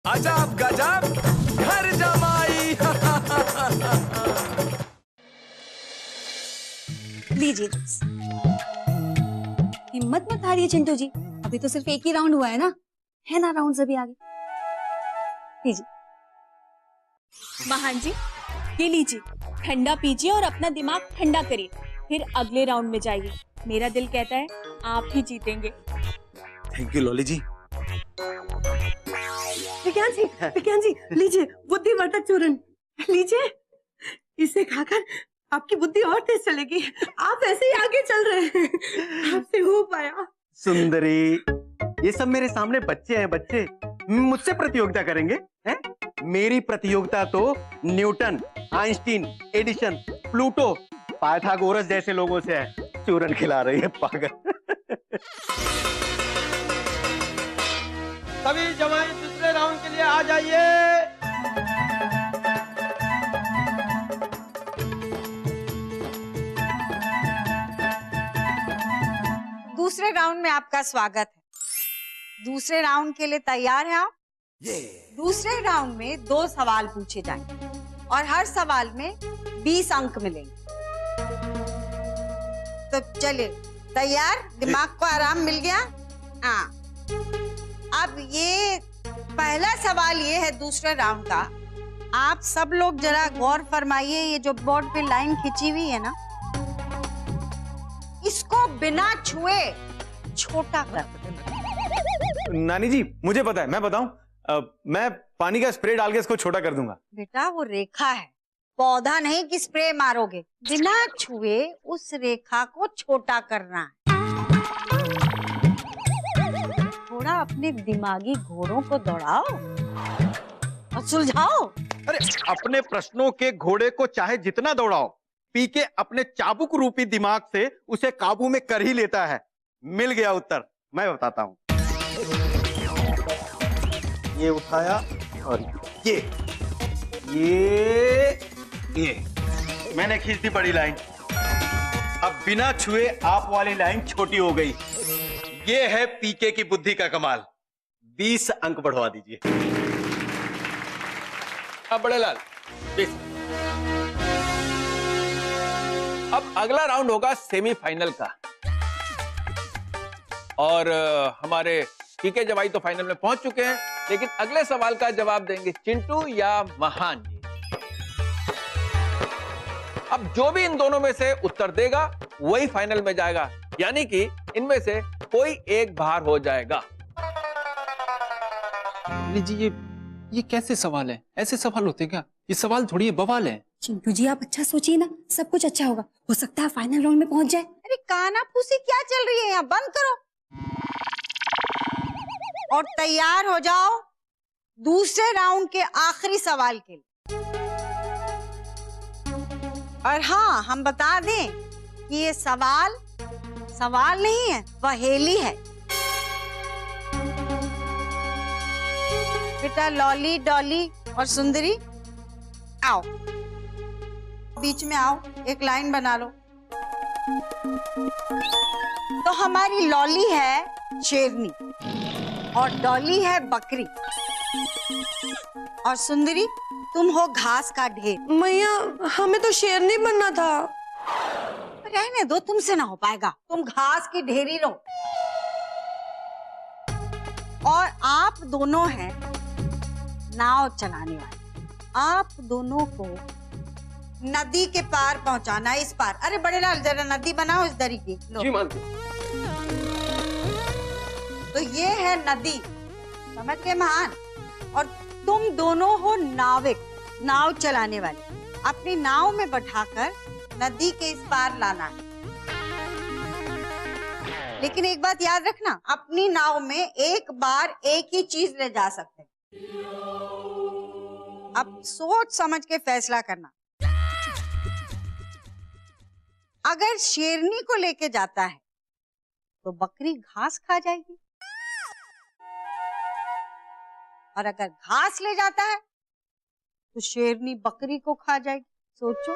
अजब गजब घर जमाई। लीजिए जूस। हिम्मत मत हारिए चिंटू जी, अभी तो सिर्फ एक ही राउंड हुआ है ना राउंड सभी आगे। लीजिए। महान जी, ये लीजिए, ठंडा पीजिए और अपना दिमाग ठंडा करिए, फिर अगले राउंड में जाइए। मेरा दिल कहता है आप ही जीतेंगे। थैंक यू लॉली जी। विज्ञान जी लीजिए बुद्धिवर्धक चूर्ण लीजिए। इसे खाकर आपकी बुद्धि और तेज चलेगी। आप ऐसे ही आगे चल रहे हैं, आपसे हो पाया। सुंदरी, ये सब मेरे सामने बच्चे हैं, बच्चे मुझसे प्रतियोगिता करेंगे हैं? मेरी प्रतियोगिता तो Newton, Einstein, Edison, Pluto, Pythagoras जैसे लोगों से है। चूरन खिला रही है पागल। सभी जवान दूसरे राउंड के लिए आ जाइए। दूसरे राउंड में आपका स्वागत है। दूसरे राउंड के लिए तैयार हैं आप? दूसरे राउंड में 2 सवाल पूछे जाएंगे और हर सवाल में 20 अंक मिलेंगे। तो चलिए, तैयार? दिमाग को आराम मिल गया? हाँ। अब ये पहला सवाल ये है दूसरे राउंड का। आप सब लोग जरा गौर फरमाइए, ये जो बोर्ड पे लाइन खिंची हुई है ना, इसको बिना छुए छोटा कर। नानी जी मुझे पता है, मैं बताऊं? मैं पानी का स्प्रे डाल के इसको छोटा कर दूंगा। बेटा वो रेखा है, पौधा नहीं कि स्प्रे मारोगे। बिना छुए उस रेखा को छोटा करना है। थोड़ा अपने दिमागी घोड़ों को दौड़ाओ और सुलझाओ। अरे अपने प्रश्नों के घोड़े को चाहे जितना दौड़ाओ, पीके अपने चाबुक रूपी दिमाग से उसे काबू में कर ही लेता है। मिल गया उत्तर, मैं बताता हूं। ये उठाया और ये मैंने खींच दी बड़ी लाइन। अब बिना छुए आप वाली लाइन छोटी हो गई। ये है पीके की बुद्धि का कमाल। 20 अंक बढ़वा दीजिए। अब बड़े लाल 20। अब अगला राउंड होगा सेमीफाइनल का, और हमारे पीके जवाई तो फाइनल में पहुंच चुके हैं, लेकिन अगले सवाल का जवाब देंगे चिंटू या महान जी। अब जो भी इन दोनों में से उत्तर देगा वही फाइनल में जाएगा, यानी कि इनमें से कोई एक बाहर हो जाएगा। जी ये कैसे सवाल है? ऐसे सवाल होते क्या? ये सवाल थोड़ी है, बवाल है। चिंटू जी आप अच्छा सोचिए ना, सब कुछ अच्छा होगा। हो सकता है फाइनल राउंड में पहुंच जाए। अरे काना फूसी क्या चल रही है यहाँ? बंद करो और तैयार हो जाओ दूसरे राउंड के आखिरी सवाल के लिए। और हाँ, हम बता दें कि ये सवाल नहीं है, पहेली है। बेटा लॉली, डॉली और सुंदरी आओ, बीच में आओ, एक लाइन बना लो। तो हमारी लॉली है शेरनी और डॉली है बकरी और सुंदरी तुम हो घास का ढेर। मैया हमें तो शेरनी बनना था। रहने दो, तुमसे ना हो पाएगा, तुम घास की ढेरी रहो। और आप दोनों हैं नाव चलाने वाले। आप दोनों को नदी के पार पहुंचाना है, इस पार। अरे बड़े लाल जरा नदी बनाओ इस दरी की। जी मानते। तो ये है नदी, समझ गए महान? और तुम दोनों हो नाविक, नाव चलाने वाले। अपनी नाव में बैठाकर नदी के इस पार लाना है। लेकिन एक बात याद रखना, अपनी नाव में एक बार एक ही चीज ले जा सकते हैं। अब सोच समझ के फैसला करना। अगर शेरनी को लेके जाता है तो बकरी घास खा जाएगी, और अगर घास ले जाता है तो शेरनी बकरी को खा जाएगी। सोचो।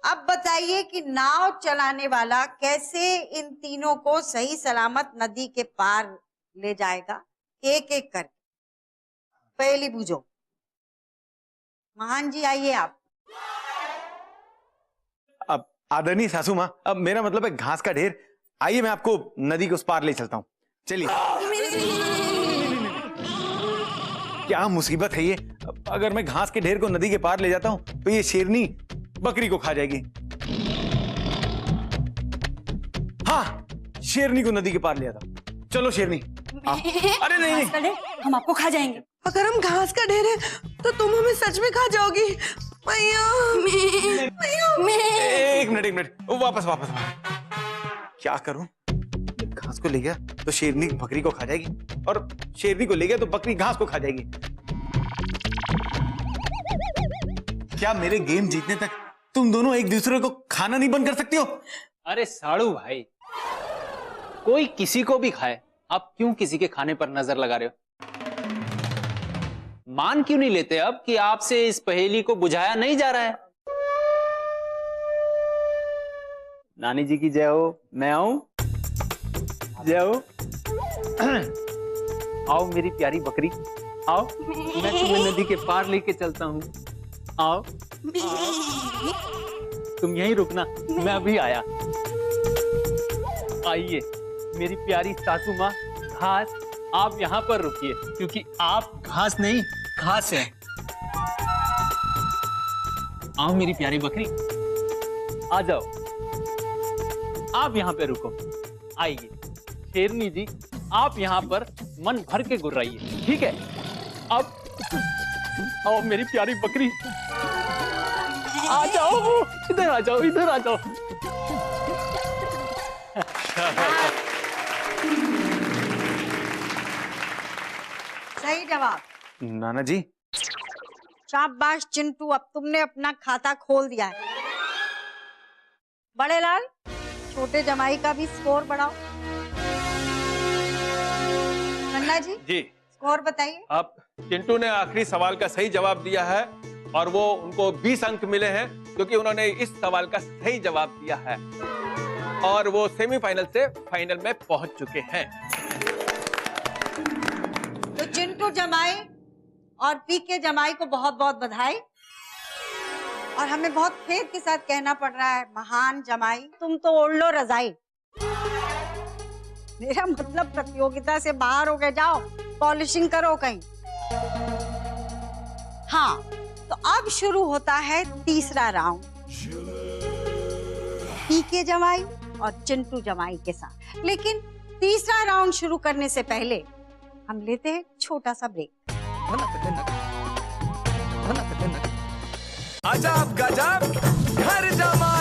अब बताइए कि नाव चलाने वाला कैसे इन तीनों को सही सलामत नदी के पार ले जाएगा? एक एक कर पहली बूझो। महान जी आइए आप। अब आदरणीय सासू माँ, अब मेरा मतलब है घास का ढेर। आइए मैं आपको नदी के उस पार ले चलता हूँ, चलिए। क्या मुसीबत है ये, अगर मैं घास के ढेर को नदी के पार ले जाता हूँ तो ये शेरनी बकरी को खा जाएगी। हाँ, शेरनी को नदी के पार ले जाता हूँ। चलो शेरनी आओ। अरे नहीं नहीं, हम आपको खा जाएंगे। अगर हम घास का ढेर है तो तुम हमें सच में खा जाओगी। मैया एक मिनट, वापस। क्या करूं? घास को ले गया तो शेरनी बकरी को खा जाएगी, और शेरनी को ले गया तो बकरी घास को खा जाएगी। क्या मेरे गेम जीतने तक तुम दोनों एक दूसरे को खाना नहीं बंद कर सकती हो? अरे साड़ू भाई, कोई किसी को भी खाए, आप क्यों किसी के खाने पर नजर लगा रहे हो? मान क्यों नहीं लेते अब कि आपसे इस पहेली को बुझाया नहीं जा रहा है? नानी जी की जय हो। मैं आऊं? जय हो। आओ मेरी प्यारी बकरी, आओ, मैं तुम्हें नदी के पार लेके चलता हूँ। आओ, तुम यहीं रुकना, मैं अभी आया। आइए मेरी प्यारी सासू माँ घास, आप यहाँ पर रुकिए, क्योंकि आप घास नहीं घास है। आओ मेरी प्यारी बकरी, आ जाओ, आप यहाँ पे रुको। आइए शेरनी जी, आप यहाँ पर मन भर के गुर्राइए, ठीक है? अब आओ मेरी प्यारी बकरी, आ जाओ, इधर आ जाओ, इधर आ जाओ। सही जवाब। नाना जी, शाबाश चिंटू, अब तुमने अपना खाता खोल दिया है। बड़े लाल, छोटे जमाई का भी स्कोर बढ़ाओ। मन्ना जी स्कोर बताइए। अब चिंटू ने आखिरी सवाल का सही जवाब दिया है और वो उनको 20 अंक मिले हैं, क्योंकि उन्होंने इस सवाल का सही जवाब दिया है और वो सेमीफाइनल से फाइनल में पहुंच चुके हैं। तो चिंटू जमाई और पीके जमाई को बहुत बहुत बधाई। और हमें बहुत खेद के साथ कहना पड़ रहा है, महान जमाई, तुम तो ओढ़ लो रजाई। मेरा मतलब प्रतियोगिता से बाहर हो गए, जाओ पॉलिशिंग करो कहीं। हाँ, तो अब शुरू होता है तीसरा राउंड, पीके जमाई और चिंटू जमाई के साथ। लेकिन तीसरा राउंड शुरू करने से पहले हम लेते हैं छोटा सा ब्रेक। अजब गजब घर जमा